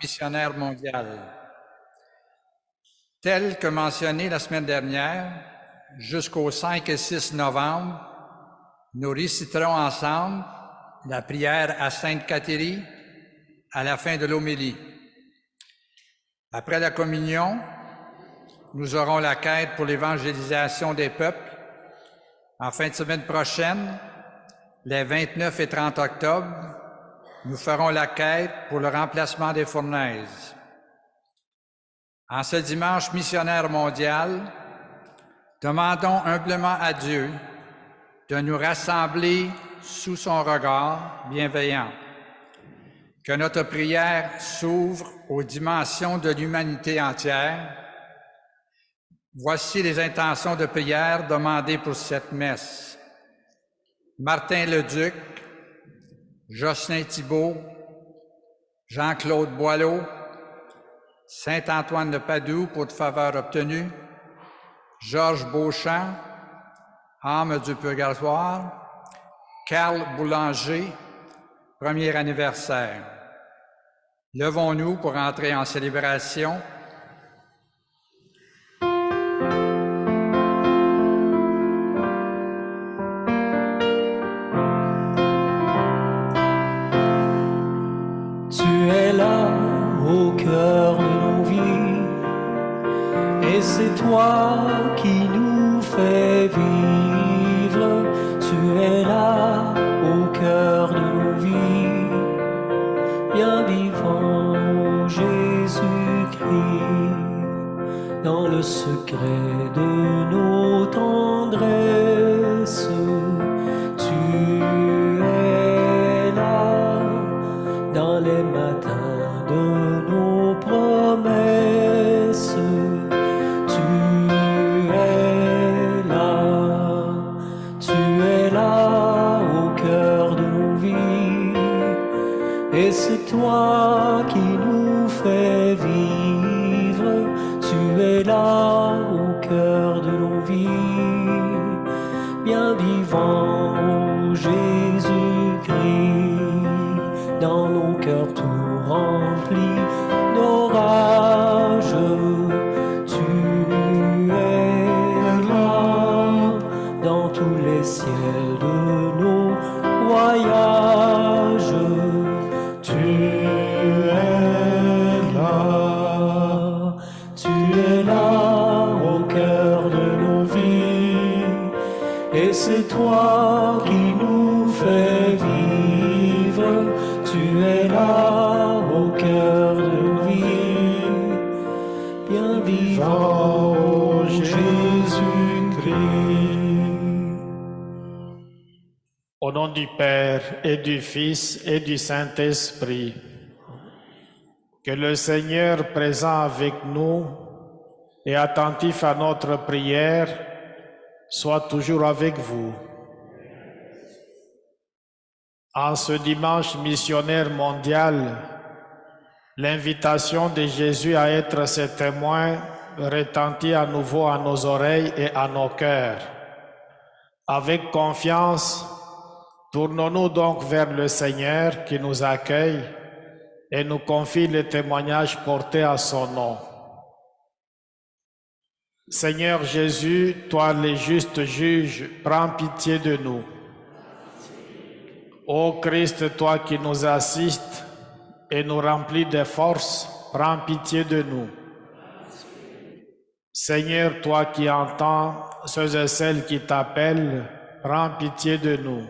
missionnaire mondial. Tel que mentionné la semaine dernière, jusqu'au 5 et 6 novembre, nous réciterons ensemble la prière à Sainte Cathérie à la fin de l'homélie. Après la communion, nous aurons la quête pour l'évangélisation des peuples. En fin de semaine prochaine, les 29 et 30 octobre, nous ferons la quête pour le remplacement des fournaises. En ce dimanche missionnaire mondial, demandons humblement à Dieu de nous rassembler sous son regard bienveillant. Que notre prière s'ouvre aux dimensions de l'humanité entière. Voici les intentions de prière demandées pour cette messe. Martin Leduc, Jocelyn Thibault, Jean-Claude Boileau, Saint-Antoine de Padoue pour de faveur obtenue, Georges Beauchamp, âme du purgatoire, Karl Boulanger, premier anniversaire. Levons-nous pour entrer en célébration. Tu es là au cœur de nos vies, et c'est toi qui nous fais vivre. Tu es là au cœur de nos vies, bien vivant Jésus-Christ, dans le secret de nos tendresses. Tu es là dans les matins de nos promesses. Tu es là au cœur de nos vies, et c'est toi qui nous fais vivre. Tu es là au cœur de nos vies, bien vivant Jésus-Christ, dans nos cœurs tout remplis d'orage. Tu es là dans tous les ciels de nos voyages. Tu es là au cœur de nos vies, et c'est toi qui nous fais vivre. Tu es là au cœur de nos vies, bien vivant Jésus-Christ. Au nom du Père et du Fils et du Saint-Esprit, que le Seigneur présent avec nous et attentif à notre prière soit toujours avec vous. En ce dimanche missionnaire mondial, l'invitation de Jésus à être ses témoins retentit à nouveau à nos oreilles et à nos cœurs. Avec confiance, tournons-nous donc vers le Seigneur qui nous accueille et nous confie les témoignages portés à son nom. Seigneur Jésus, toi le juste juge, prends pitié de nous. Ô Christ, toi qui nous assistes et nous remplis de force, prends pitié de nous. Seigneur, toi qui entends ceux et celles qui t'appellent, prends pitié de nous.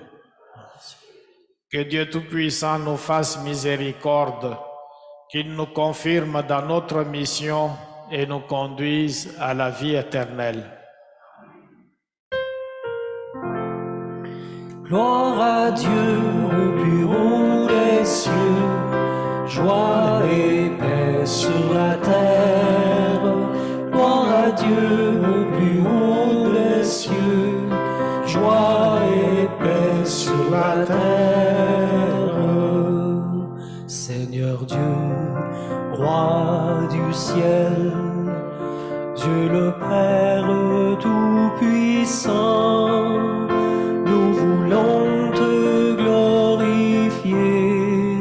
Que Dieu Tout-Puissant nous fasse miséricorde, qu'il nous confirme dans notre mission et nous conduise à la vie éternelle. Gloire à Dieu au plus haut des cieux, joie et paix sur la terre. Gloire à Dieu au plus haut des cieux, joie et paix sur la terre. Seigneur Dieu, Roi du ciel, Dieu le Père Tout-Puissant, nous voulons te glorifier.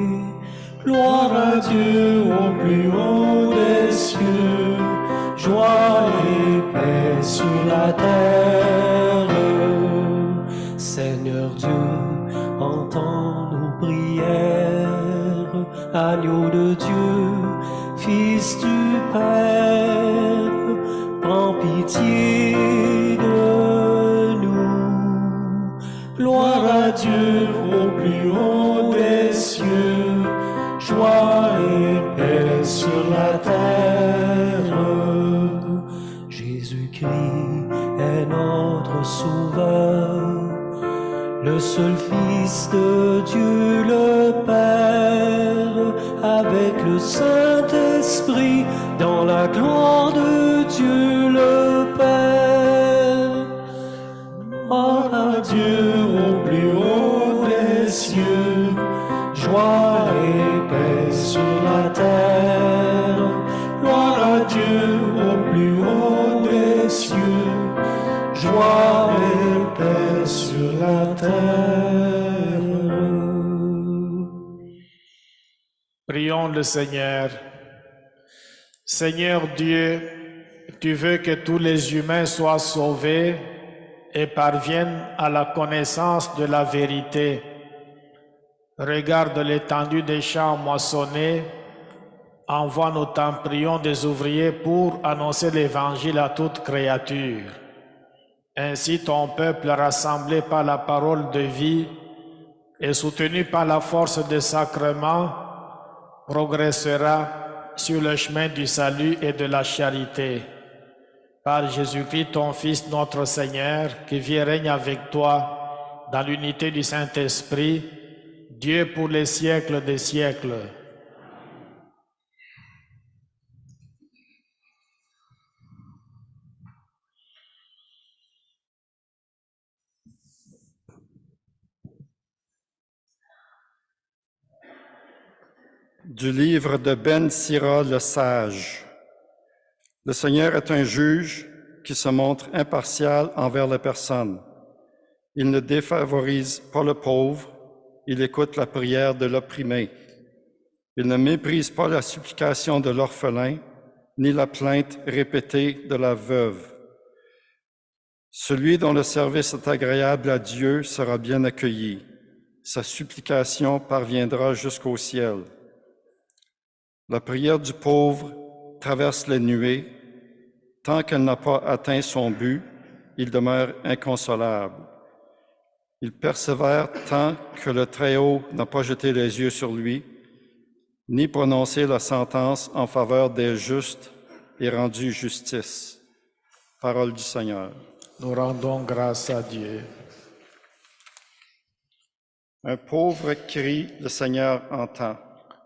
Gloire à Dieu au plus haut des cieux, joie et paix sur la terre. Seigneur Dieu, entends nos prières. Agneau de Dieu, Fils du Père, prends pitié de nous. Gloire à Dieu au plus haut des cieux, joie et paix sur la terre. Jésus-Christ est notre Sauveur, le seul Fils de Dieu le Père, avec le Saint-Esprit, dans la gloire de Dieu le Père. Gloire à Dieu au plus haut des cieux, joie et paix sur la terre. Gloire à Dieu au plus haut des cieux, joie et paix sur la terre. Prions le Seigneur. Seigneur Dieu, tu veux que tous les humains soient sauvés et parviennent à la connaissance de la vérité. Regarde l'étendue des champs moissonnés. Envoie, nous t'en prions, des ouvriers pour annoncer l'Évangile à toute créature. Ainsi, ton peuple, rassemblé par la parole de vie et soutenu par la force des sacrements, progressera sur le chemin du salut et de la charité. Par Jésus-Christ, ton Fils, notre Seigneur, qui vit et règne avec toi dans l'unité du Saint-Esprit, Dieu pour les siècles des siècles. Du livre de Ben Sira le sage. Le Seigneur est un juge qui se montre impartial envers les personnes. Il ne défavorise pas le pauvre, il écoute la prière de l'opprimé. Il ne méprise pas la supplication de l'orphelin, ni la plainte répétée de la veuve. Celui dont le service est agréable à Dieu sera bien accueilli. Sa supplication parviendra jusqu'au ciel. La prière du pauvre traverse les nuées. Tant qu'elle n'a pas atteint son but, il demeure inconsolable. Il persévère tant que le Très-Haut n'a pas jeté les yeux sur lui, ni prononcé la sentence en faveur des justes et rendu justice. Parole du Seigneur. Nous rendons grâce à Dieu. Un pauvre crie, le Seigneur entend.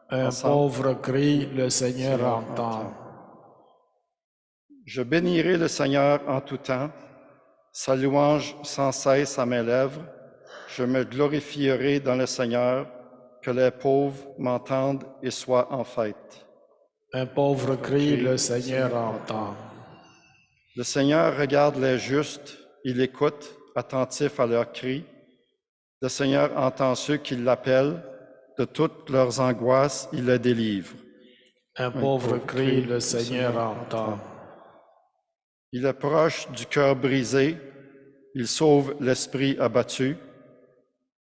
Un pauvre crie, le Seigneur entend. Je bénirai le Seigneur en tout temps, sa louange sans cesse à mes lèvres. Je me glorifierai dans le Seigneur, que les pauvres m'entendent et soient en fête. Un pauvre crie, le Seigneur entend. Le Seigneur regarde les justes, il écoute, attentif à leurs cris. Le Seigneur entend ceux qui l'appellent, de toutes leurs angoisses, il les délivre. Un pauvre crie, le Seigneur entend. Il est proche du cœur brisé, il sauve l'esprit abattu.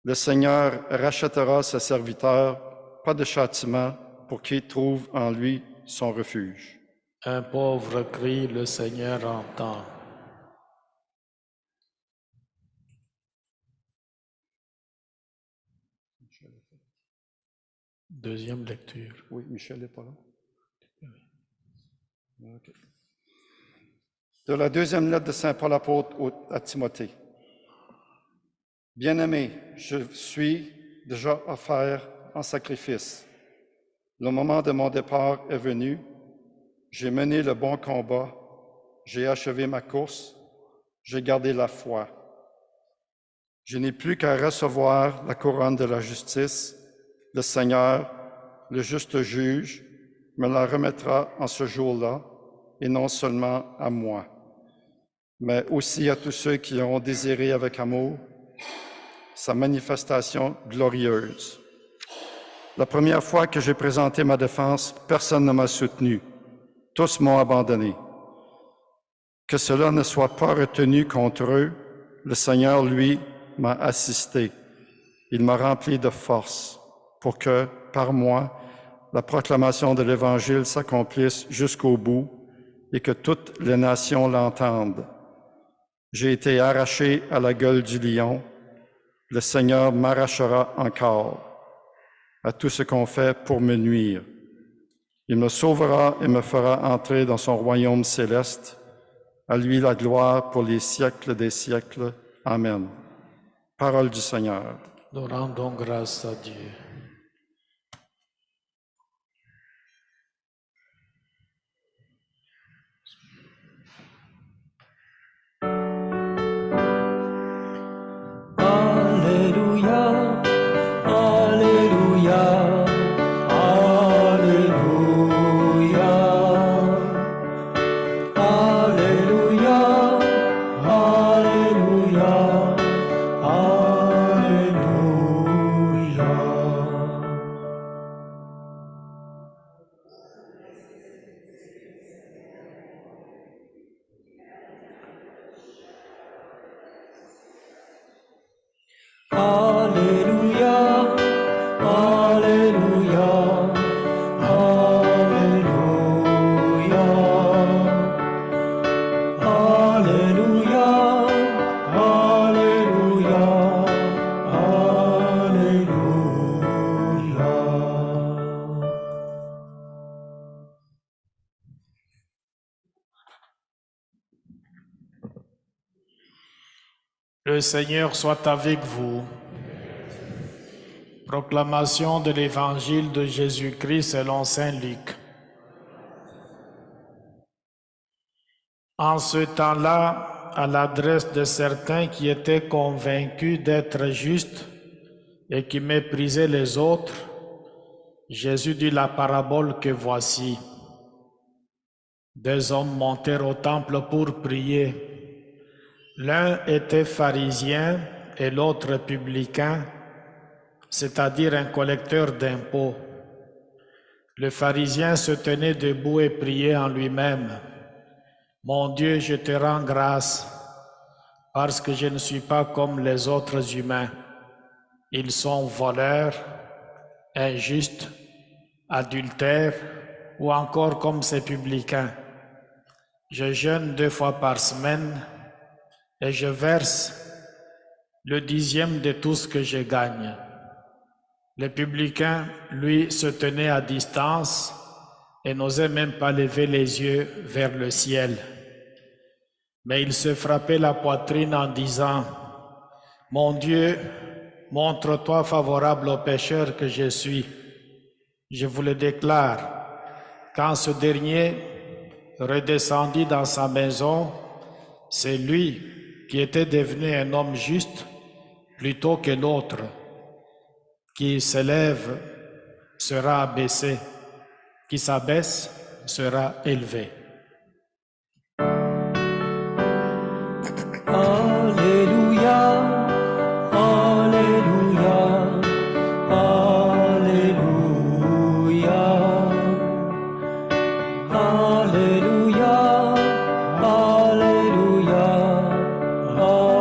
Le Seigneur rachètera ses serviteurs, pas de châtiment pour qu'ils trouvent en lui son refuge. Un pauvre crie, le Seigneur entend. Deuxième lecture. Oui, Michel n'est pas là. Okay. De la deuxième lettre de Saint Paul apôtre à Timothée. Bien-aimé, je suis déjà offert en sacrifice. Le moment de mon départ est venu. J'ai mené le bon combat. J'ai achevé ma course. J'ai gardé la foi. Je n'ai plus qu'à recevoir la couronne de la justice. Le Seigneur, le juste juge, me la remettra en ce jour-là, et non seulement à moi, mais aussi à tous ceux qui auront désiré avec amour sa manifestation glorieuse. La première fois que j'ai présenté ma défense, personne ne m'a soutenu. Tous m'ont abandonné. Que cela ne soit pas retenu contre eux, le Seigneur, lui, m'a assisté. Il m'a rempli de force pour que, par moi, la proclamation de l'Évangile s'accomplisse jusqu'au bout et que toutes les nations l'entendent. J'ai été arraché à la gueule du lion. Le Seigneur m'arrachera encore à tout ce qu'on fait pour me nuire. Il me sauvera et me fera entrer dans son royaume céleste. À lui la gloire pour les siècles des siècles. Amen. Parole du Seigneur. Nous rendons grâce à Dieu. Alléluia, Alléluia, Alléluia, Alléluia, Alléluia, Alléluia. Alléluia, Alléluia, Alléluia, Alléluia, Alléluia, Alléluia. Le Seigneur soit avec vous. Proclamation de l'Évangile de Jésus-Christ selon saint Luc. En ce temps-là, à l'adresse de certains qui étaient convaincus d'être justes et qui méprisaient les autres, Jésus dit la parabole que voici. Deux hommes montèrent au temple pour prier. L'un était pharisien et l'autre publicain, c'est-à-dire un collecteur d'impôts. Le pharisien se tenait debout et priait en lui-même. « Mon Dieu, je te rends grâce, parce que je ne suis pas comme les autres humains. Ils sont voleurs, injustes, adultères, ou encore comme ces publicains. Je jeûne 2 fois par semaine et je verse le 10e de tout ce que je gagne. » Le publicain, lui, se tenait à distance et n'osait même pas lever les yeux vers le ciel. Mais il se frappait la poitrine en disant, « Mon Dieu, montre-toi favorable au pécheur que je suis. Je vous le déclare, quand ce dernier redescendit dans sa maison, c'est lui qui était devenu un homme juste plutôt que l'autre. Qui s'élève sera abaissé, qui s'abaisse sera élevé. » Alléluia, Alléluia, Alléluia, Alléluia, Alléluia, Alléluia.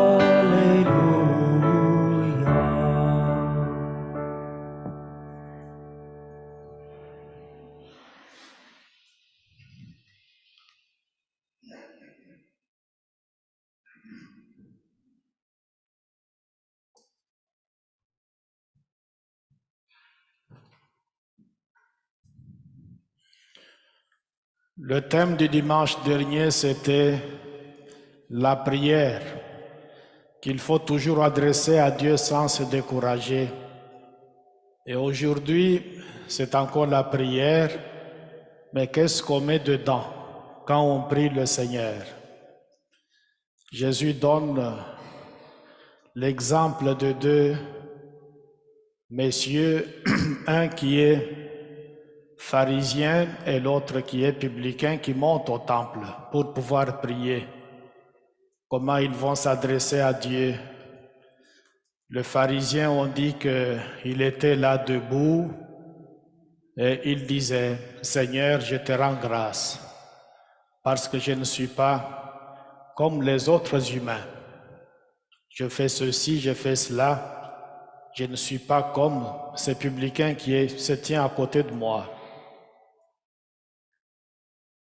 Le thème du dimanche dernier, c'était la prière, qu'il faut toujours adresser à Dieu sans se décourager. Et aujourd'hui, c'est encore la prière, mais qu'est-ce qu'on met dedans quand on prie le Seigneur? Jésus donne l'exemple de 2 messieurs, un qui est pharisien et l'autre qui est publicain, qui montent au temple pour pouvoir prier. Comment ils vont s'adresser à Dieu? Le pharisien, on dit qu'il était là debout Et il disait, Seigneur, je te rends grâce parce que je ne suis pas comme les autres humains. Je fais ceci, je fais cela. Je ne suis pas comme ces publicains qui se tiennent à côté de moi.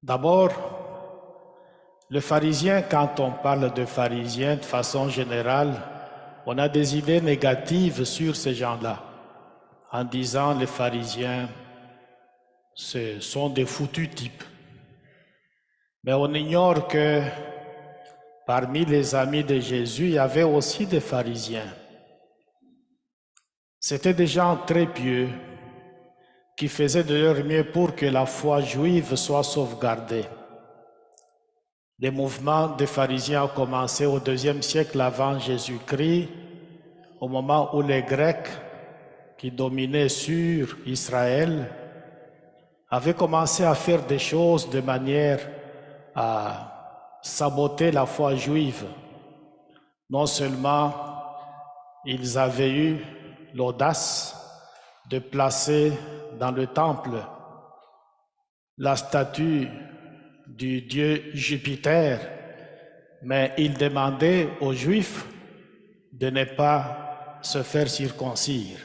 D'abord, le pharisien, quand on parle de pharisien de façon générale, on a des idées négatives sur ces gens-là, en disant les pharisiens, ce sont des foutus types. Mais on ignore que parmi les amis de Jésus, il y avait aussi des pharisiens. C'étaient des gens très pieux qui faisaient de leur mieux pour que la foi juive soit sauvegardée. Les mouvements des pharisiens ont commencé au IIe siècle avant Jésus-Christ, au moment où les Grecs qui dominaient sur Israël avaient commencé à faire des choses de manière à saboter la foi juive. Non seulement ils avaient eu l'audace de placer dans le temple la statue du dieu Jupiter, mais ils demandaient aux Juifs de ne pas se faire circoncire.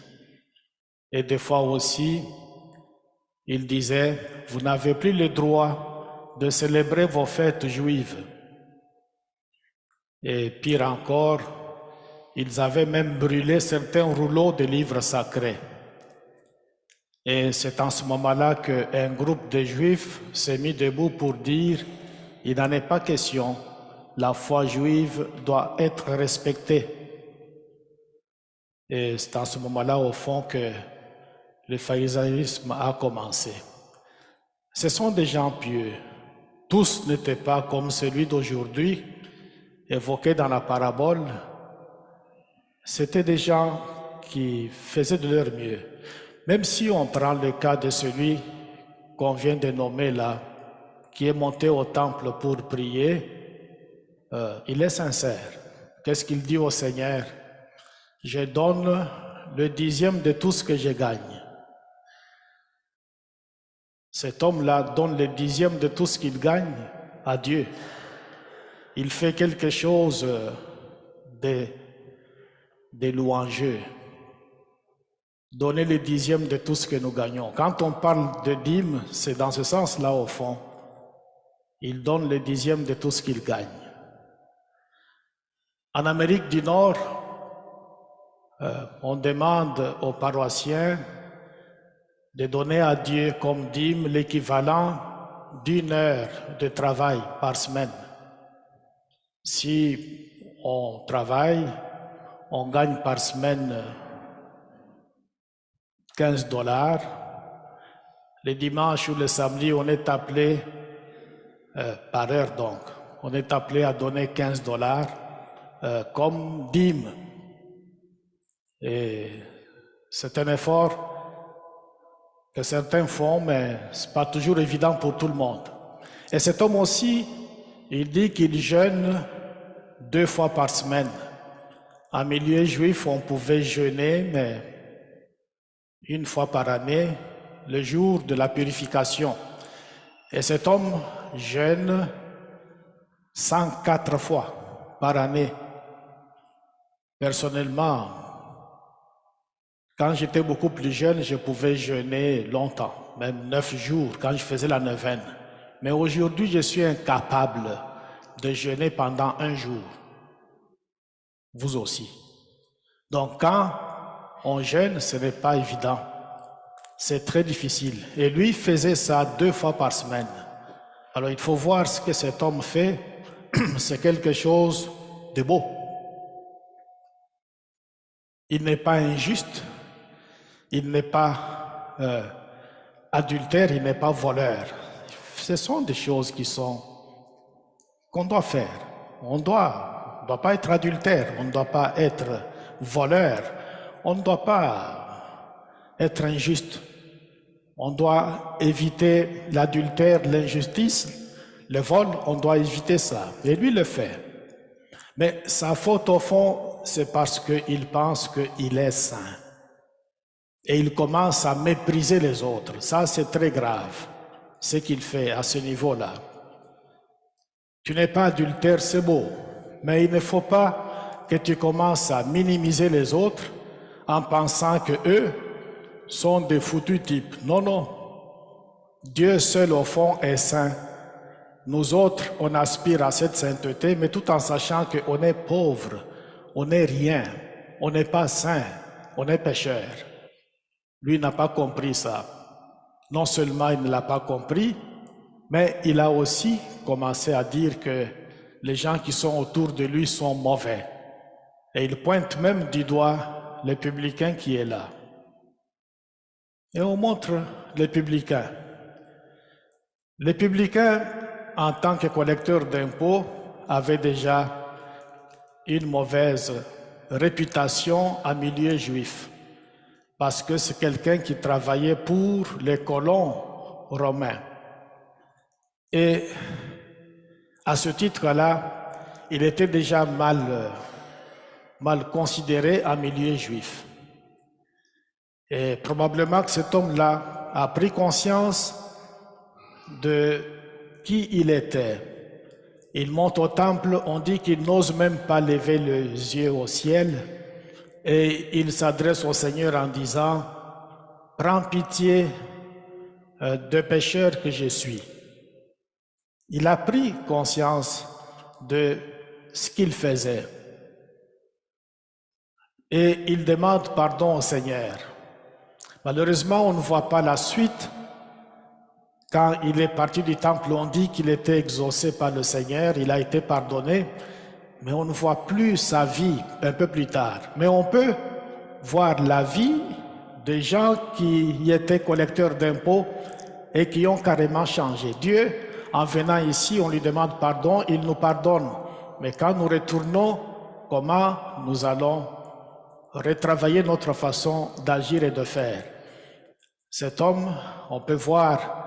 Et des fois aussi, ils disaient, vous n'avez plus le droit de célébrer vos fêtes juives. Et pire encore, ils avaient même brûlé certains rouleaux de livres sacrés. Et c'est en ce moment-là qu'un groupe de Juifs s'est mis debout pour dire, il n'en est pas question, la foi juive doit être respectée. Et c'est en ce moment-là, au fond, que le pharisaïsme a commencé. Ce sont des gens pieux. Tous n'étaient pas comme celui d'aujourd'hui, évoqué dans la parabole. C'était des gens qui faisaient de leur mieux. Même si on prend le cas de celui qu'on vient de nommer là, qui est monté au temple pour prier, il est sincère. Qu'est-ce qu'il dit au Seigneur? Je donne le 10e de tout ce que je gagne. Cet homme-là donne le 10e de tout ce qu'il gagne à Dieu. Il fait quelque chose de louangeux. Donner le 10e de tout ce que nous gagnons. Quand on parle de dîme, c'est dans ce sens-là au fond. Il donne le 10e de tout ce qu'il gagne. En Amérique du Nord, on demande aux paroissiens de donner à Dieu comme dîme l'équivalent d'1 heure de travail par semaine. Si on travaille, on gagne par semaine $15. Les dimanches ou le samedi, on est appelé par heure donc. On est appelé à donner $15 comme dîme. Et c'est un effort que certains font, mais ce n'est pas toujours évident pour tout le monde. Et cet homme aussi, il dit qu'il jeûne 2 fois par semaine. En milieu juif, on pouvait jeûner, mais 1 fois par année, le jour de la purification. Et cet homme jeûne 104 fois par année. Personnellement, quand j'étais beaucoup plus jeune, je pouvais jeûner longtemps, même 9 jours, quand je faisais la neuvaine. Mais aujourd'hui, je suis incapable de jeûner pendant 1 jour. Vous aussi. Donc, quand on jeûne, ce n'est pas évident. C'est très difficile. Et lui faisait ça 2 fois par semaine. Alors, il faut voir ce que cet homme fait. C'est quelque chose de beau. Il n'est pas injuste. Il n'est pas adultère, il n'est pas voleur. Ce sont des choses qu'on doit faire. On ne doit pas être adultère, on ne doit pas être voleur, on ne doit pas être injuste. On doit éviter l'adultère, l'injustice, le vol, on doit éviter ça. Et lui le fait. Mais sa faute au fond, c'est parce qu'il pense qu'il est saint. Et il commence à mépriser les autres. Ça, c'est très grave, ce qu'il fait à ce niveau-là. Tu n'es pas adultère, c'est beau, mais il ne faut pas que tu commences à minimiser les autres en pensant que eux sont des foutus types. Non, non. Dieu seul au fond est saint. Nous autres, on aspire à cette sainteté, mais tout en sachant qu'on est pauvre, on n'est rien, on n'est pas saint, on est pécheur. Lui n'a pas compris ça. Non seulement il ne l'a pas compris, mais il a aussi commencé à dire que les gens qui sont autour de lui sont mauvais. Et il pointe même du doigt le publicain qui est là. Et on montre les publicains. Les publicains, en tant que collecteurs d'impôts, avaient déjà une mauvaise réputation en milieu juif, parce que c'est quelqu'un qui travaillait pour les colons romains. Et à ce titre-là, il était déjà mal considéré en milieu juif. Et probablement que cet homme-là a pris conscience de qui il était. Il monte au temple, on dit qu'il n'ose même pas lever les yeux au ciel, et il s'adresse au Seigneur en disant « Prends pitié de pécheur que je suis ». Il a pris conscience de ce qu'il faisait. Et il demande pardon au Seigneur. Malheureusement, on ne voit pas la suite. Quand il est parti du temple, on dit qu'il était exaucé par le Seigneur, il a été pardonné, mais on ne voit plus sa vie un peu plus tard. Mais on peut voir la vie des gens qui étaient collecteurs d'impôts et qui ont carrément changé. Dieu, en venant ici, on lui demande pardon, il nous pardonne. Mais quand nous retournons, comment nous allons retravailler notre façon d'agir et de faire? Cet homme, on peut voir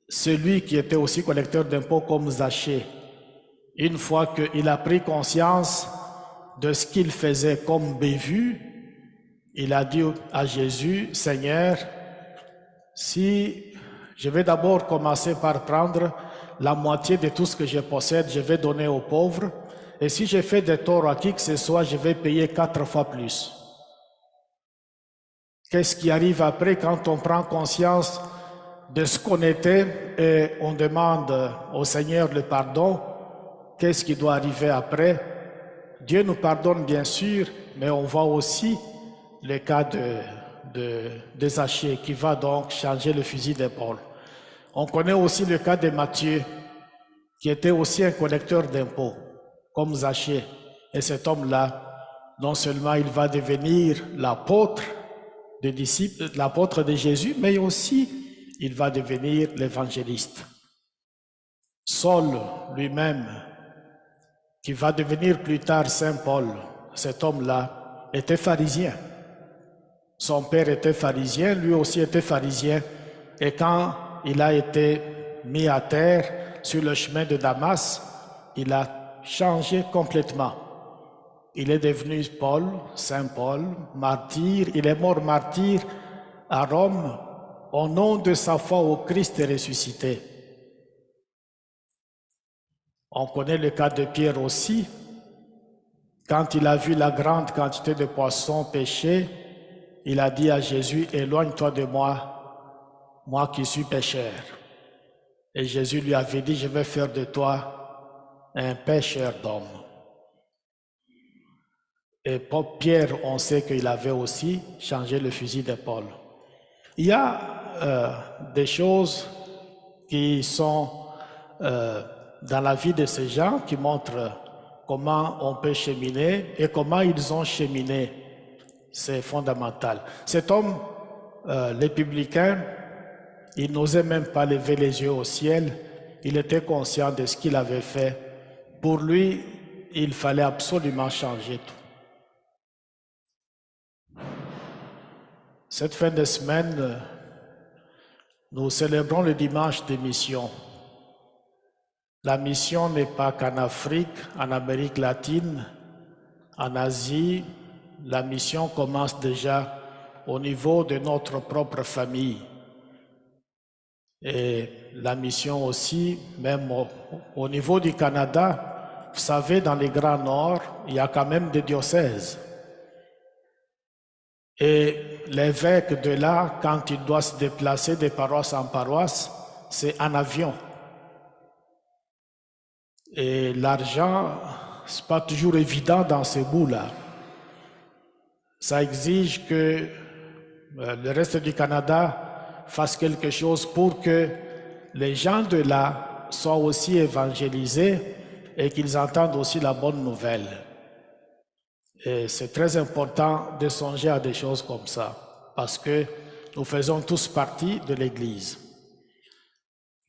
celui qui était aussi collecteur d'impôts comme Zachée. Une fois qu'il a pris conscience de ce qu'il faisait comme bévu, il a dit à Jésus, « Seigneur, si je vais d'abord commencer par prendre la moitié de tout ce que je possède, je vais donner aux pauvres, et si je fais des torts à qui que ce soit, je vais payer 4 fois plus. » Qu'est-ce qui arrive après quand on prend conscience de ce qu'on était et on demande au Seigneur le pardon? Qu'est-ce qui doit arriver après? Dieu nous pardonne bien sûr, mais on voit aussi le cas de Zachée qui va donc changer le fusil d'épaule. On connaît aussi le cas de Matthieu, qui était aussi un collecteur d'impôts, comme Zachée. Et cet homme-là, non seulement il va devenir l'apôtre des disciples, l'apôtre de Jésus, mais aussi il va devenir l'évangéliste. Saul lui-même, qui va devenir plus tard Saint Paul, cet homme-là était pharisien. Son père était pharisien, lui aussi était pharisien. Et quand il a été mis à terre sur le chemin de Damas, il a changé complètement. Il est devenu Paul, Saint Paul, martyr. Il est mort martyr à Rome au nom de sa foi au Christ ressuscité. On connaît le cas de Pierre aussi. Quand il a vu la grande quantité de poissons pêchés, il a dit à Jésus, « Éloigne-toi de moi, moi qui suis pécheur. » Et Jésus lui avait dit, « Je vais faire de toi un pêcheur d'hommes. » Et Pierre, on sait qu'il avait aussi changé le fusil d'épaule. Il y a des choses qui sont dans la vie de ces gens qui montrent comment on peut cheminer et comment ils ont cheminé. C'est fondamental. Cet homme, les publicains, il n'osait même pas lever les yeux au ciel. Il était conscient de ce qu'il avait fait. Pour lui, il fallait absolument changer tout. Cette fin de semaine, nous célébrons le dimanche des missions. La mission n'est pas qu'en Afrique, en Amérique latine, en Asie, la mission commence déjà au niveau de notre propre famille. Et la mission aussi, même au niveau du Canada, vous savez, dans les Grands Nord, il y a quand même des diocèses. Et l'évêque de là, quand il doit se déplacer de paroisse en paroisse, c'est en avion. Et l'argent, c'est pas toujours évident dans ces bouts-là. Ça exige que le reste du Canada fasse quelque chose pour que les gens de là soient aussi évangélisés et qu'ils entendent aussi la bonne nouvelle. Et c'est très important de songer à des choses comme ça, parce que nous faisons tous partie de l'Église.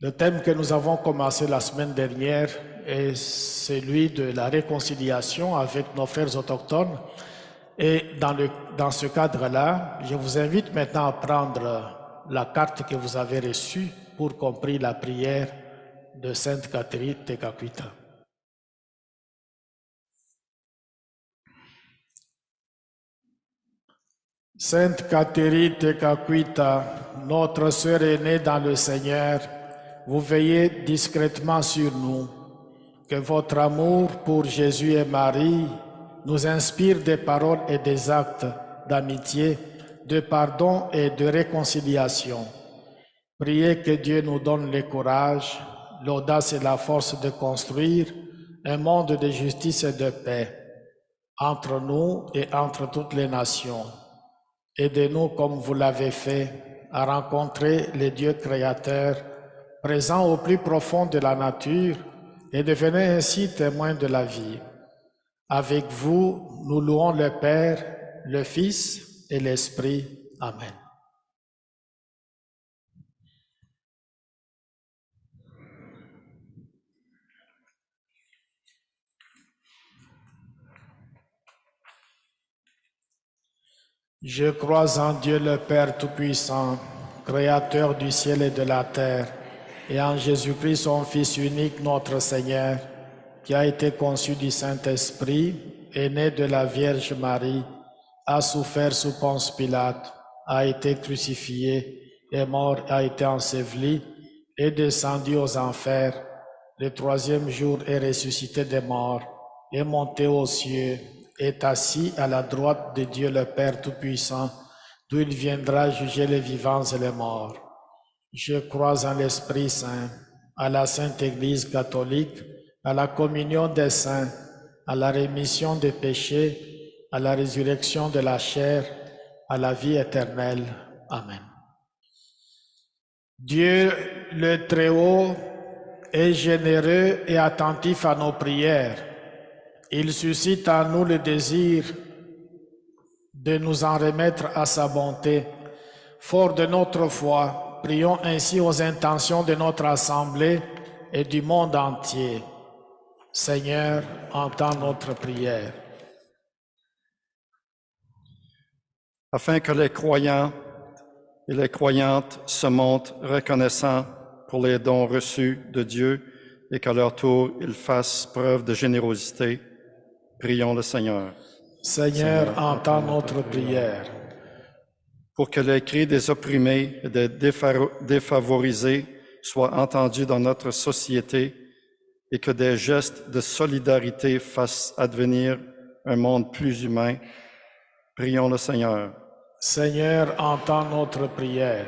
Le thème que nous avons commencé la semaine dernière est celui de la réconciliation avec nos frères autochtones. Et dans ce cadre-là, je vous invite maintenant à prendre la carte que vous avez reçue pour compris la prière de Sainte Catherine Tekakwitha. Sainte Catherine Tekakwitha, notre sœur aînée dans le Seigneur, vous veillez discrètement sur nous. Que votre amour pour Jésus et Marie nous inspire des paroles et des actes d'amitié, de pardon et de réconciliation. Priez que Dieu nous donne le courage, l'audace et la force de construire un monde de justice et de paix entre nous et entre toutes les nations. Aidez-nous, comme vous l'avez fait, à rencontrer le Dieu créateur, présent au plus profond de la nature, et devenez ainsi témoins de la vie. Avec vous, nous louons le Père, le Fils et l'Esprit. Amen. Je crois en Dieu le Père Tout-Puissant, Créateur du ciel et de la terre, et en Jésus-Christ, son Fils unique, notre Seigneur, qui a été conçu du Saint-Esprit, est né de la Vierge Marie, a souffert sous Ponce Pilate, a été crucifié, est mort, a été enseveli, est descendu aux enfers, le troisième jour est ressuscité des morts, est monté aux cieux, est assis à la droite de Dieu le Père Tout-Puissant, d'où il viendra juger les vivants et les morts. Je crois en l'Esprit Saint, à la Sainte Église catholique, à la communion des saints, à la rémission des péchés, à la résurrection de la chair, à la vie éternelle. Amen. Dieu le Très-Haut est généreux et attentif à nos prières. Il suscite en nous le désir de nous en remettre à sa bonté. Fort de notre foi, prions ainsi aux intentions de notre Assemblée et du monde entier. Seigneur, entends notre prière. Afin que les croyants et les croyantes se montrent reconnaissants pour les dons reçus de Dieu et qu'à leur tour, ils fassent preuve de générosité, prions le Seigneur. Seigneur, entends notre prière. Pour que les cris des opprimés et des défavorisés soient entendus dans notre société et que des gestes de solidarité fassent advenir un monde plus humain, prions le Seigneur. Seigneur, entends notre prière.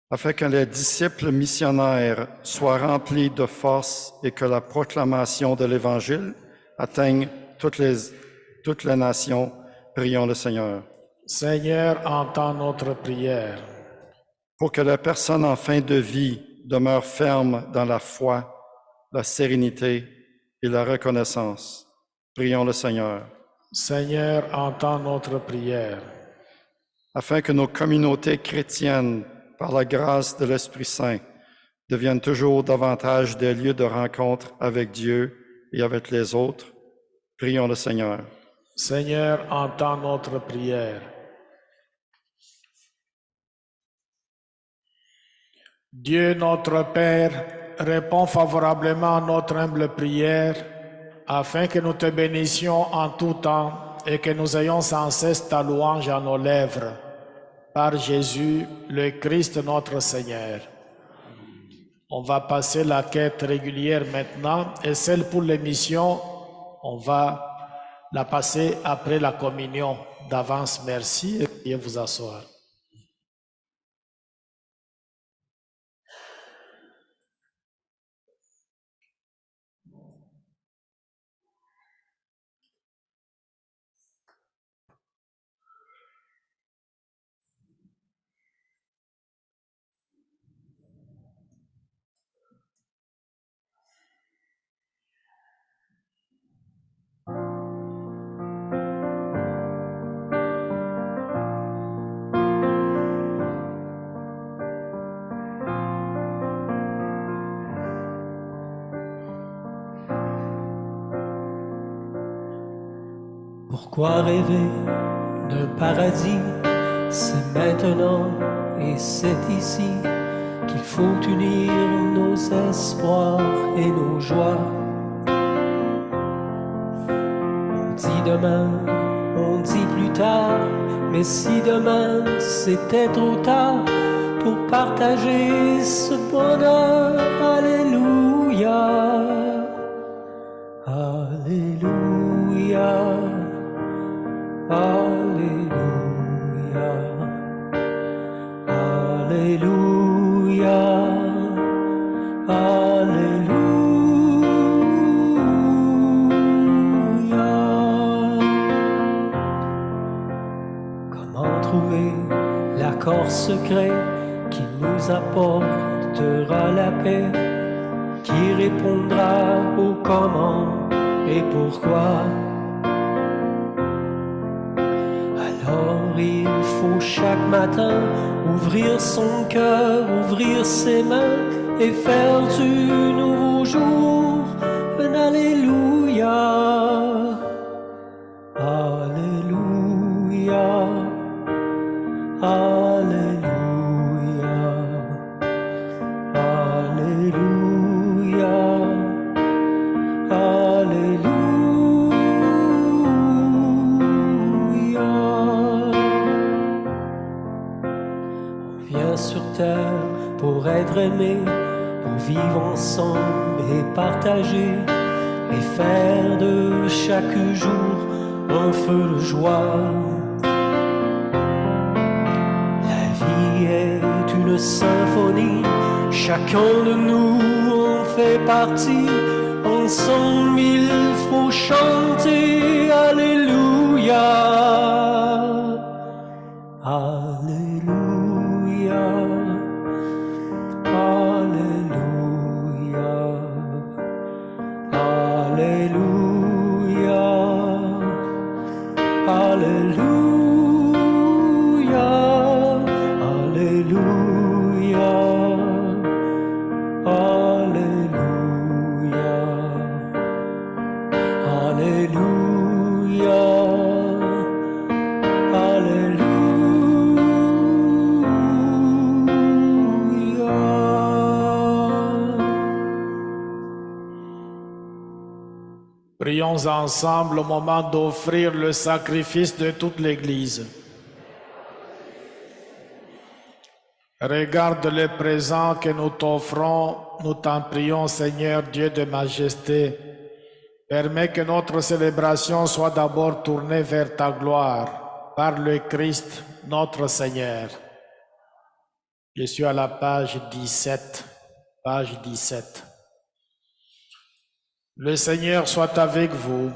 Afin que les disciples missionnaires soient remplis de force et que la proclamation de l'Évangile atteigne toutes les nations, prions le Seigneur. Seigneur, entends notre prière. Pour que les personnes en fin de vie demeurent fermes dans la foi, la sérénité et la reconnaissance, prions le Seigneur. Seigneur, entends notre prière. Afin que nos communautés chrétiennes, par la grâce de l'Esprit Saint, deviennent toujours davantage des lieux de rencontre avec Dieu et avec les autres, prions le Seigneur. Seigneur, entends notre prière. Dieu notre Père, réponds favorablement à notre humble prière, afin que nous te bénissions en tout temps et que nous ayons sans cesse ta louange à nos lèvres. Par Jésus, le Christ notre Seigneur. On va passer la quête régulière maintenant et celle pour l'émission, on va la passer après la communion. D'avance, merci et veuillez vous asseoir. Pourquoi rêver d'un paradis? C'est maintenant et c'est ici qu'il faut unir nos espoirs et nos joies. On dit demain, on dit plus tard, mais si demain c'était trop tard pour partager ce bonheur, alléluia, alléluia. Alléluia, Alléluia, Alléluia. Comment trouver l'accord secret qui nous apportera la paix, qui répondra au comment et pourquoi? Alors il faut chaque matin ouvrir son cœur, ouvrir ses mains et faire du nouveau jour un Alléluia, Alléluia, Alléluia, Alléluia, Alléluia. Sur terre pour être aimé, pour vivre ensemble et partager et faire de chaque jour un feu de joie. La vie est une symphonie, chacun de nous en fait partie. Ensemble il faut chanter Alléluia, Alléluia. Alléluia, Alléluia, Alléluia, Alléluia, Alléluia, Alléluia. Prions ensemble au moment d'offrir le sacrifice de toute l'Église. Regarde le présent que nous t'offrons, nous t'en prions, Seigneur Dieu de majesté. Permets que notre célébration soit d'abord tournée vers ta gloire, par le Christ, notre Seigneur. Je suis à la page 17. Page 17. Le Seigneur soit avec vous.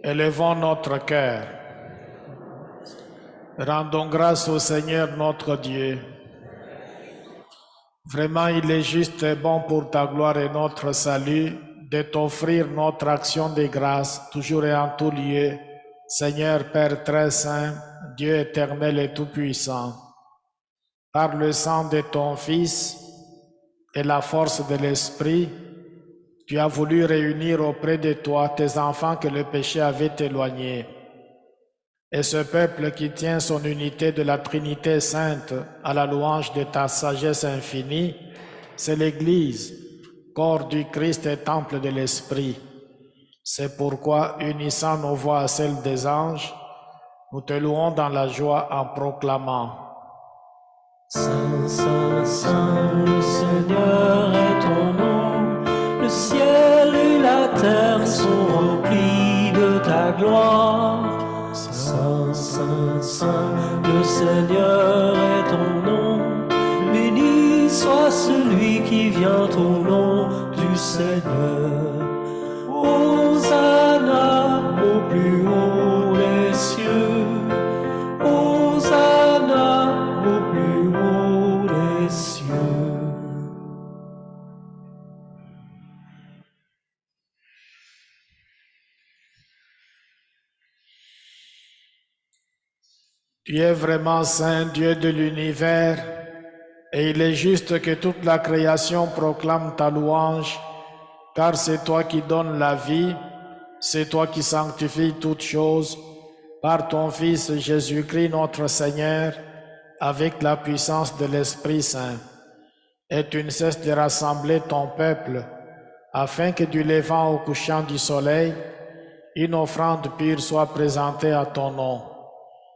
Élevons notre cœur. Rendons grâce au Seigneur notre Dieu. Vraiment, il est juste et bon pour ta gloire et notre salut de t'offrir notre action de grâce, toujours et en tout lieu. Seigneur Père très saint, Dieu éternel et tout-puissant, par le sang de ton Fils et la force de l'Esprit, tu as voulu réunir auprès de toi tes enfants que le péché avait éloignés. Et ce peuple qui tient son unité de la Trinité sainte à la louange de ta sagesse infinie, c'est l'Église, corps du Christ et temple de l'Esprit. C'est pourquoi, unissant nos voix à celles des anges, nous te louons dans la joie en proclamant. Saint, Saint, Saint, le Seigneur est ton nom. Le ciel et la terre sont remplis de ta gloire. Saint, Saint, Saint, le Seigneur est ton nom. Béni soit celui qui vient au nom du Seigneur. Hosanna au plus haut des cieux. Hosanna au plus haut des cieux. Tu es vraiment saint, Dieu de l'univers, et il est juste que toute la création proclame ta louange, car c'est toi qui donnes la vie, c'est toi qui sanctifies toutes choses, par ton Fils Jésus-Christ notre Seigneur, avec la puissance de l'Esprit Saint. Et tu ne cesses de rassembler ton peuple, afin que du levant au couchant du soleil, une offrande pure soit présentée à ton nom.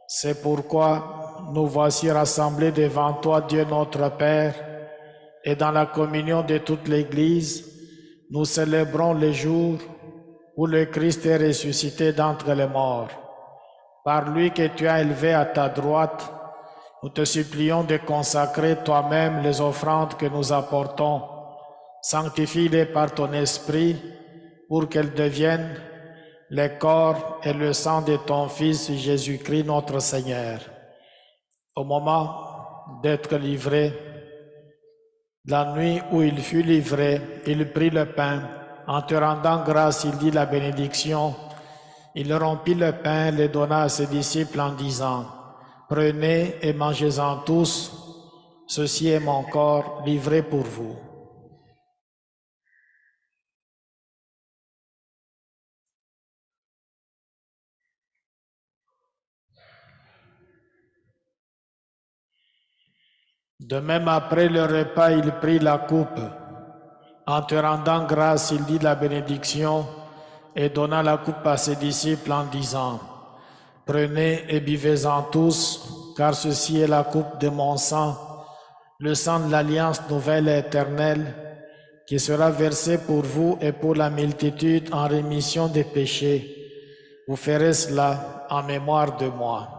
C'est pourquoi nous voici rassemblés devant toi, Dieu notre Père, et dans la communion de toute l'Église, nous célébrons le jour où le Christ est ressuscité d'entre les morts. Par lui que tu as élevé à ta droite, nous te supplions de consacrer toi-même les offrandes que nous apportons. Sanctifie-les par ton Esprit pour qu'elles deviennent le corps et le sang de ton Fils Jésus-Christ notre Seigneur. Au moment d'être livré, la nuit où il fut livré, il prit le pain. En te rendant grâce, il dit la bénédiction. Il rompit le pain, le donna à ses disciples en disant, « Prenez et mangez-en tous, ceci est mon corps livré pour vous. » De même, après le repas, il prit la coupe. En te rendant grâce, il dit la bénédiction et donna la coupe à ses disciples en disant, « Prenez et buvez-en tous, car ceci est la coupe de mon sang, le sang de l'alliance nouvelle et éternelle, qui sera versé pour vous et pour la multitude en rémission des péchés. Vous ferez cela en mémoire de moi. »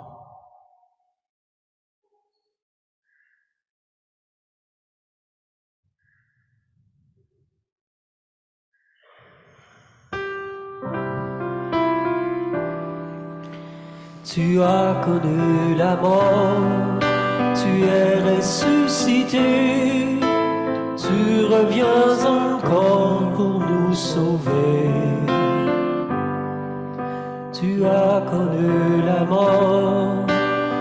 Tu as connu la mort, tu es ressuscité, tu reviens encore pour nous sauver. Tu as connu la mort,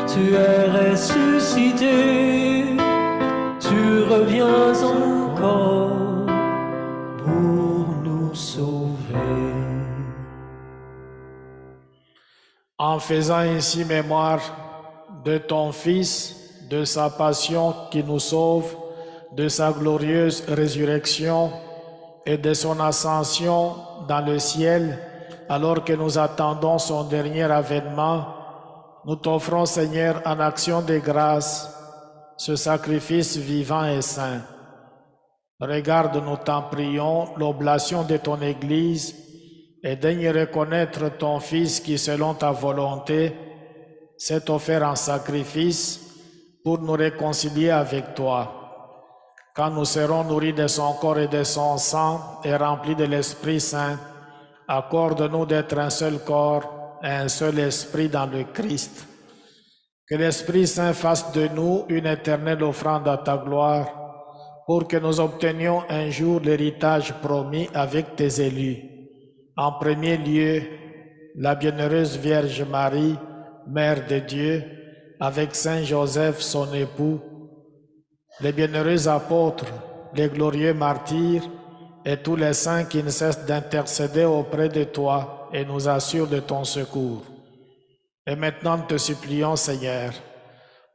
tu es ressuscité, tu reviens encore pour nous sauver. En faisant ainsi mémoire de ton Fils, de sa passion qui nous sauve, de sa glorieuse résurrection et de son ascension dans le ciel, alors que nous attendons son dernier avènement, nous t'offrons, Seigneur, en action de grâce, ce sacrifice vivant et saint. Regarde, nous t'en prions, l'oblation de ton Église, et daigne reconnaître ton Fils qui, selon ta volonté, s'est offert en sacrifice pour nous réconcilier avec toi. Quand nous serons nourris de son corps et de son sang et remplis de l'Esprit Saint, accorde-nous d'être un seul corps et un seul esprit dans le Christ. Que l'Esprit Saint fasse de nous une éternelle offrande à ta gloire, pour que nous obtenions un jour l'héritage promis avec tes élus. En premier lieu, la bienheureuse Vierge Marie, Mère de Dieu, avec Saint Joseph, son époux, les bienheureux apôtres, les glorieux martyrs et tous les saints qui ne cessent d'intercéder auprès de toi et nous assurent de ton secours. Et maintenant, nous te supplions, Seigneur,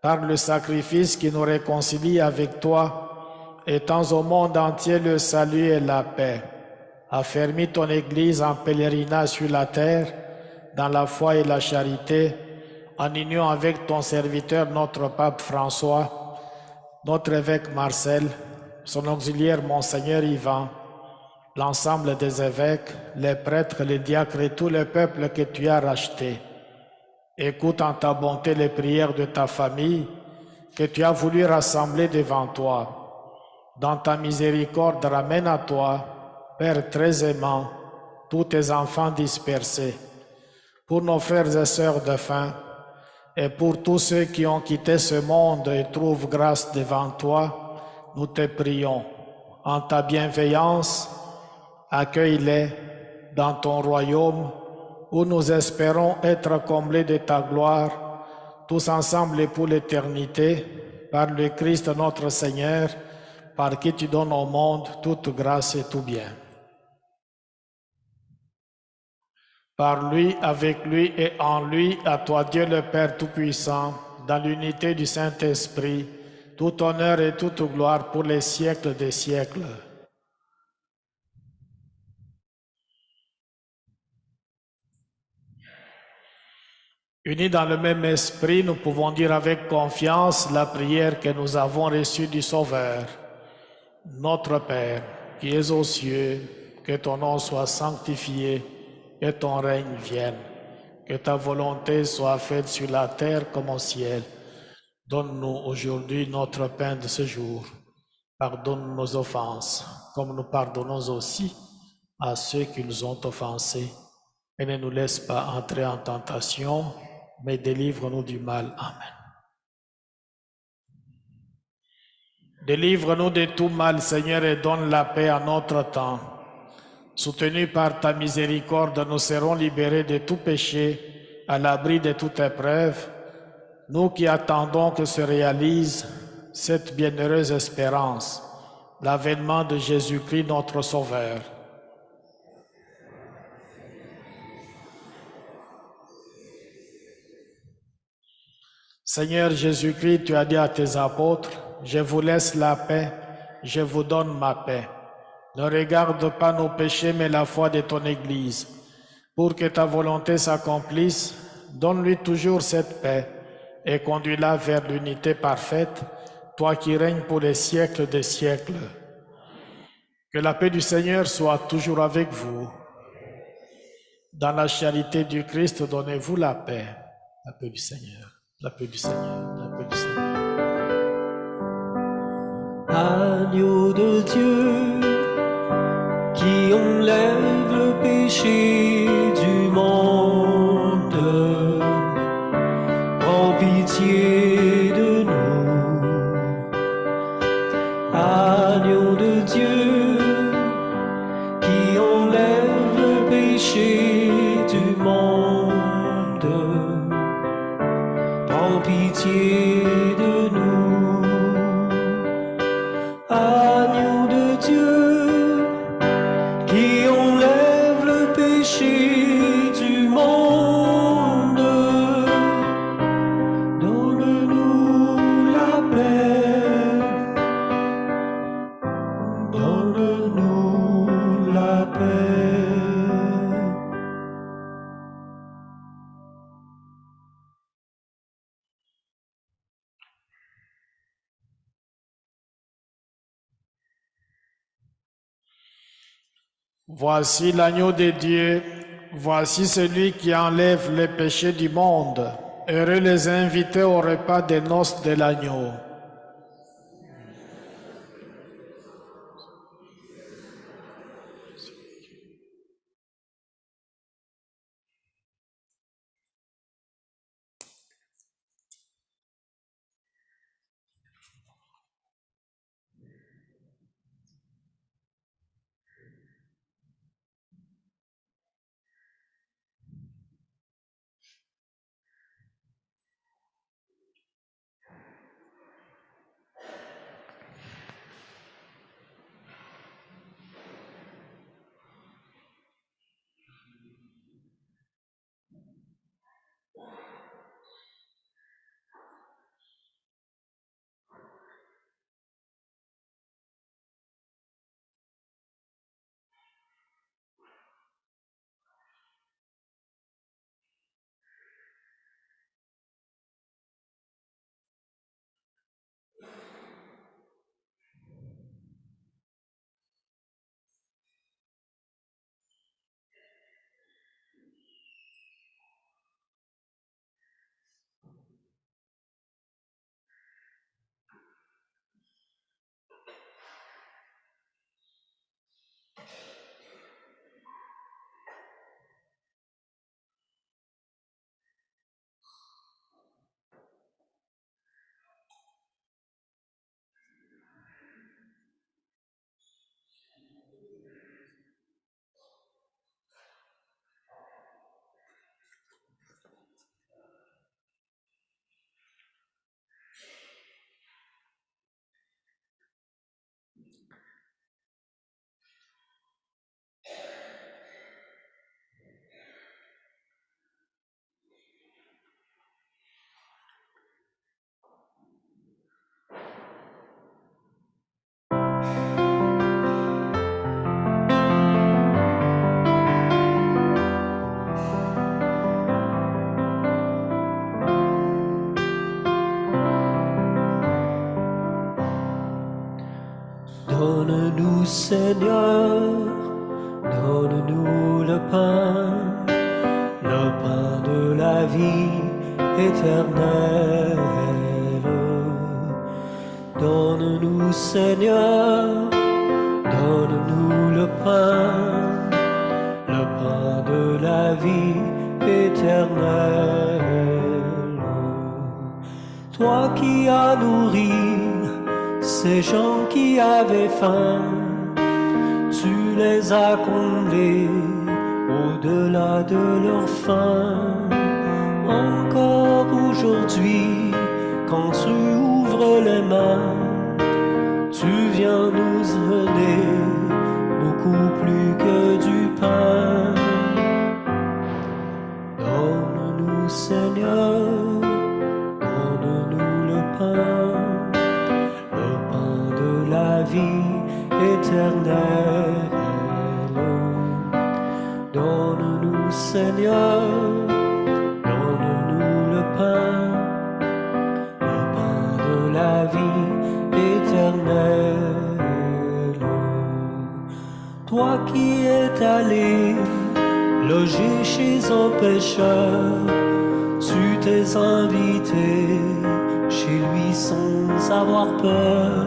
par le sacrifice qui nous réconcilie avec toi, étends au monde entier le salut et la paix. Affermis ton Église en pèlerinage sur la terre, dans la foi et la charité, en union avec ton serviteur, notre pape François, notre évêque Marcel, son auxiliaire Monseigneur Ivan, l'ensemble des évêques, les prêtres, les diacres et tout le peuple que tu as racheté. Écoute en ta bonté les prières de ta famille que tu as voulu rassembler devant toi. Dans ta miséricorde, ramène à toi, Père très aimant, tous tes enfants dispersés. Pour nos frères et sœurs défunts, et pour tous ceux qui ont quitté ce monde et trouvent grâce devant toi, nous te prions. En ta bienveillance, accueille-les dans ton royaume où nous espérons être comblés de ta gloire, tous ensemble et pour l'éternité, par le Christ notre Seigneur, par qui tu donnes au monde toute grâce et tout bien. Par lui, avec lui et en lui, à toi Dieu le Père Tout-Puissant, dans l'unité du Saint-Esprit, tout honneur et toute gloire pour les siècles des siècles. Unis dans le même esprit, nous pouvons dire avec confiance la prière que nous avons reçue du Sauveur. Notre Père, qui es aux cieux, que ton nom soit sanctifié, que ton règne vienne, que ta volonté soit faite sur la terre comme au ciel. Donne-nous aujourd'hui notre pain de ce jour. Pardonne nos offenses, comme nous pardonnons aussi à ceux qui nous ont offensés. Et ne nous laisse pas entrer en tentation, mais délivre-nous du mal. Amen. Délivre-nous de tout mal, Seigneur, et donne la paix à notre temps. Soutenus par ta miséricorde, nous serons libérés de tout péché, à l'abri de toute épreuve, nous qui attendons que se réalise cette bienheureuse espérance, l'avènement de Jésus-Christ notre Sauveur. Seigneur Jésus-Christ, tu as dit à tes apôtres, je vous laisse la paix, je vous donne ma paix. Ne regarde pas nos péchés, mais la foi de ton Église. Pour que ta volonté s'accomplisse, donne-lui toujours cette paix et conduis-la vers l'unité parfaite, toi qui règnes pour les siècles des siècles. Que la paix du Seigneur soit toujours avec vous. Dans la charité du Christ, donnez-vous la paix. La paix du Seigneur, la paix du Seigneur, la paix du Seigneur. Agneau de Dieu, qui enlève le péché du monde, prends pitié de nous. Agneau de Dieu, qui enlève le péché du monde, prends pitié de nous. Agneau de Dieu, qui enlève le péché du monde, donne-nous la paix, donne-nous la paix. Voici l'agneau de Dieu, voici celui qui enlève les péchés du monde. Heureux les invités au repas des noces de l'agneau. Donne-nous, Seigneur, donne-nous le pain de la vie éternelle. Donne-nous, Seigneur, donne-nous le pain de la vie éternelle. Toi qui as nourri ces gens qui avaient faim, tu les as comblés au-delà de leur faim. Encore aujourd'hui, quand tu ouvres les mains, tu viens nous donner beaucoup plus que du pain. Donne-nous, Seigneur, donne-nous le pain de la vie éternelle. Donne-nous, Seigneur, donne-nous le pain de la vie éternelle. Toi qui es allé loger chez un pécheur, tu t'es invité chez lui sans avoir peur.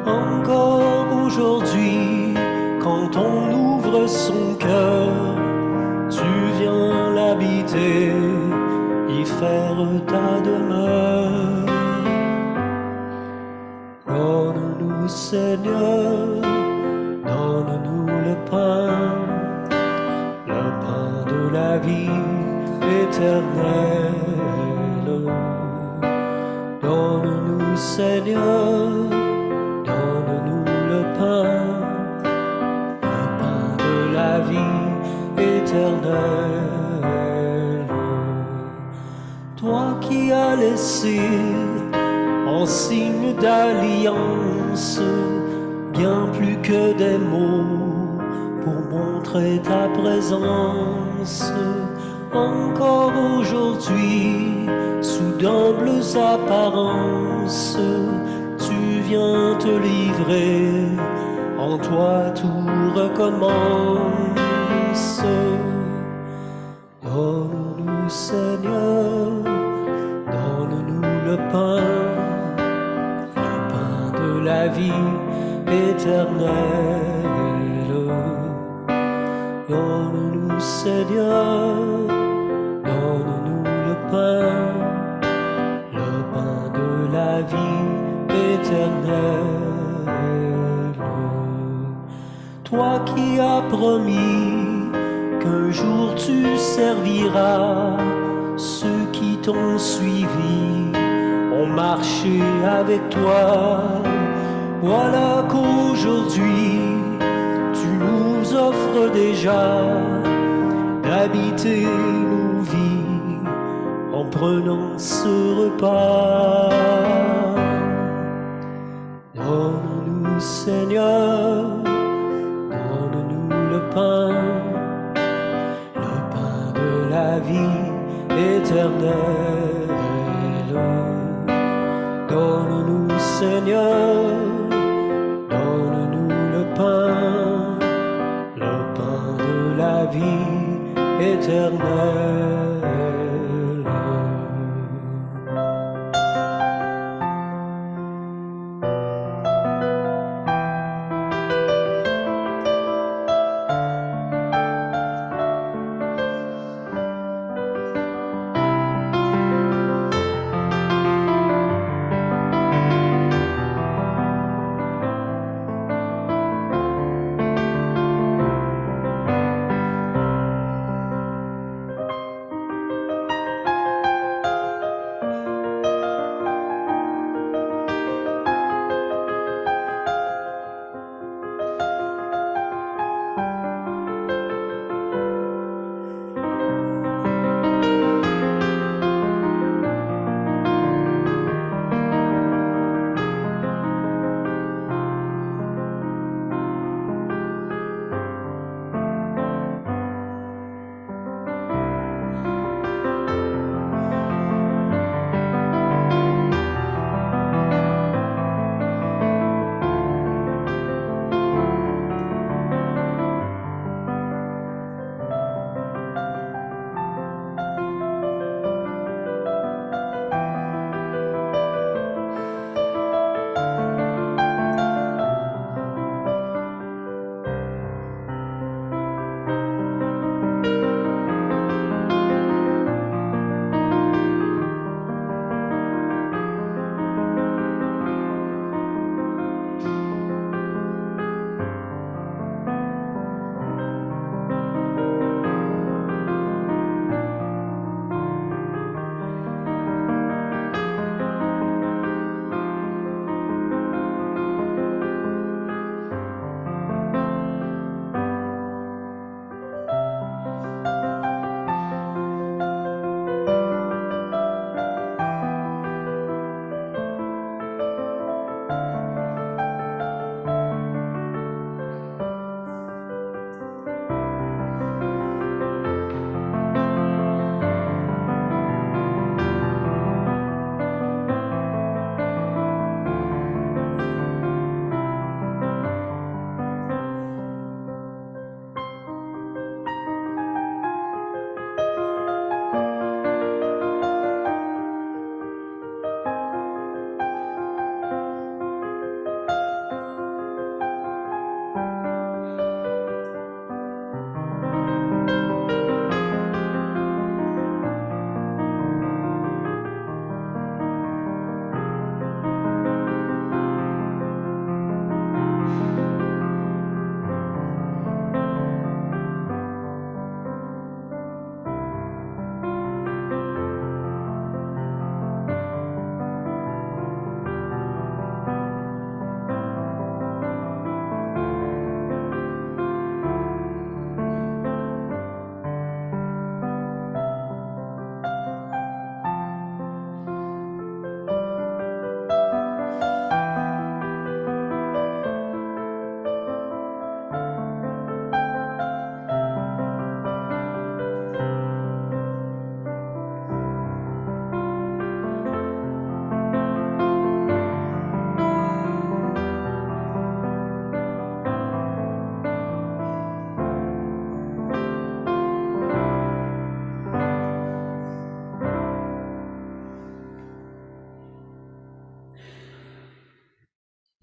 Encore aujourd'hui, quand on ouvre son cœur, tu viens l'habiter, y faire ta demeure. Donne-nous, Seigneur, donne-nous le pain de la vie éternelle. Donne-nous, Seigneur, donne-nous le pain de la vie éternelle. Toi qui as laissé en signe d'alliance bien plus que des mots pour montrer ta présence. Encore aujourd'hui, sous d'humbles apparences, tu viens te livrer, en toi tout recommence. Donne-nous, Seigneur, donne-nous le pain de la vie éternelle. Donne-nous, Seigneur, donne-nous le pain de la vie éternelle. Toi qui as promis qu'un jour tu serviras ceux qui t'ont suivi, ont marché avec toi. Voilà qu'aujourd'hui tu nous offres déjà d'habiter nos vies en prenant ce repas. Donne-nous, Seigneur, donne-nous le pain de la vie éternelle. Donne-nous, Seigneur, donne-nous le pain de la vie éternelle.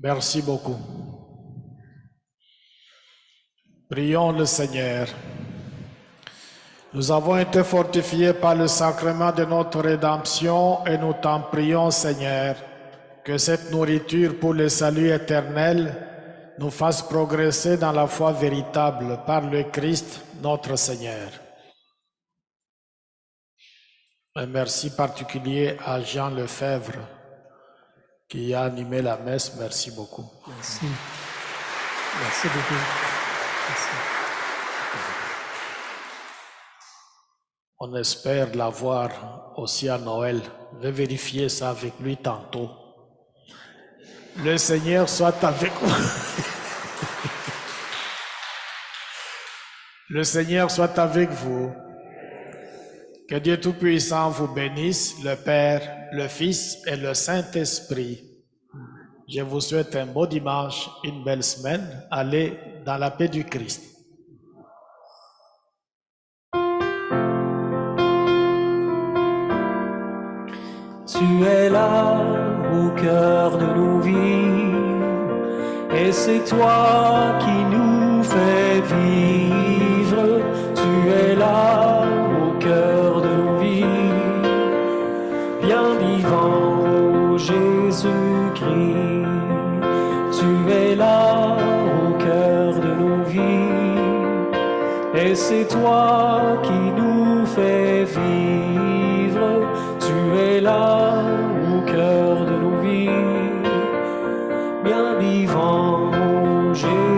Merci beaucoup. Prions le Seigneur. Nous avons été fortifiés par le sacrement de notre rédemption et nous t'en prions, Seigneur, que cette nourriture pour le salut éternel nous fasse progresser dans la foi véritable par le Christ, notre Seigneur. Un merci particulier à Jean Lefebvre qui a animé la messe. Merci beaucoup. Merci. Merci beaucoup. Merci. On espère l'avoir aussi à Noël. Je vais vérifier ça avec lui tantôt. Le Seigneur soit avec vous. Le Seigneur soit avec vous. Que Dieu Tout-Puissant vous bénisse, le Père, le Fils et le Saint-Esprit. Je vous souhaite un beau dimanche, une belle semaine. Allez dans la paix du Christ. Tu es là au cœur de nos vies, et c'est toi qui nous fais vivre. Tu es là au cœur de nos vies, bien vivant, ô Jésus-Christ. Tu es là au cœur de nos vies, et c'est toi qui nous fais vivre. Tu es là au cœur de nos vies, bien vivant, ô Jésus.